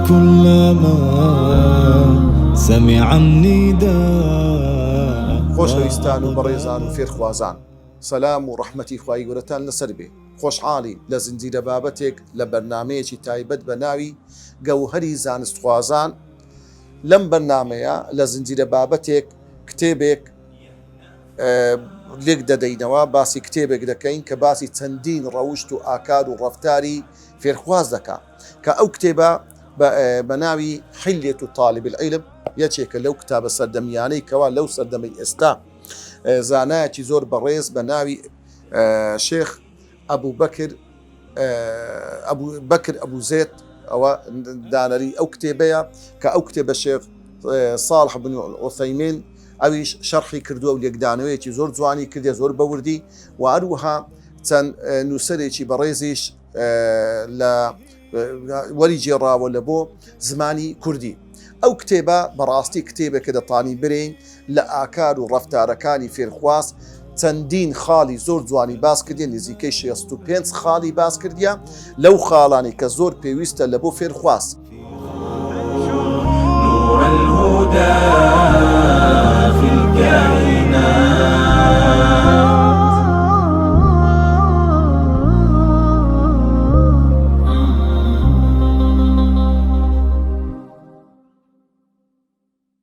كلما سمع النداء. خۆشەویستان و بەڕێزان و فێرخوازان، سەلام و ڕەحمەتی خوای گەورەتان لەسەر بێ. خۆشحاڵین لە زنجیرە بابەتێک لە بەرنامەیەکی تایبەت بە ناوی گەوهەری زانستخوازان. لەم بەرنامەیە لە زنجیرە بابەتێک کتێبێک لێک دەدەینەوە، باسی کتێبێک دەکەین کە باسی چەندین ڕەوشت و ئاکار و ڕەفتاری فێرخواز دەکات کە ئەو کتێبە بە ناوی حیلیەت طالب العیلم یەکێکە لەو کتابە سەردەمیانەی کەوا لەو سەردەمەی ئێستا زانایەکی زۆر بەڕێز بە ناوی شێخ ئەبوبەکر ئەبوزێت ئەوە دانەری ئەو کتێبەیە کە ئەو کتێبە شێخ ساڵح بن عوثەیمین ئەویش شەرحی کردووە و لێکدانەوەیەکی زۆر جوانی کردێ، زۆر بەوردی و هەروەها چەند نووسەرێکی بەڕێزیش لە وەری جێڕاوە لە بۆ زمانی کوردی. ئەو کتێبە بەڕاستی کتێبێکە دەتانی برین لە ئاکار و ڕەفتارەکانی فێرخواز چەندین خاڵی زۆر جوانی باس کردێن، نزیکەی 65 خاڵی باس کردیە لەو خاڵانی کە زۆر پێویستە لە بۆ فێرخواز.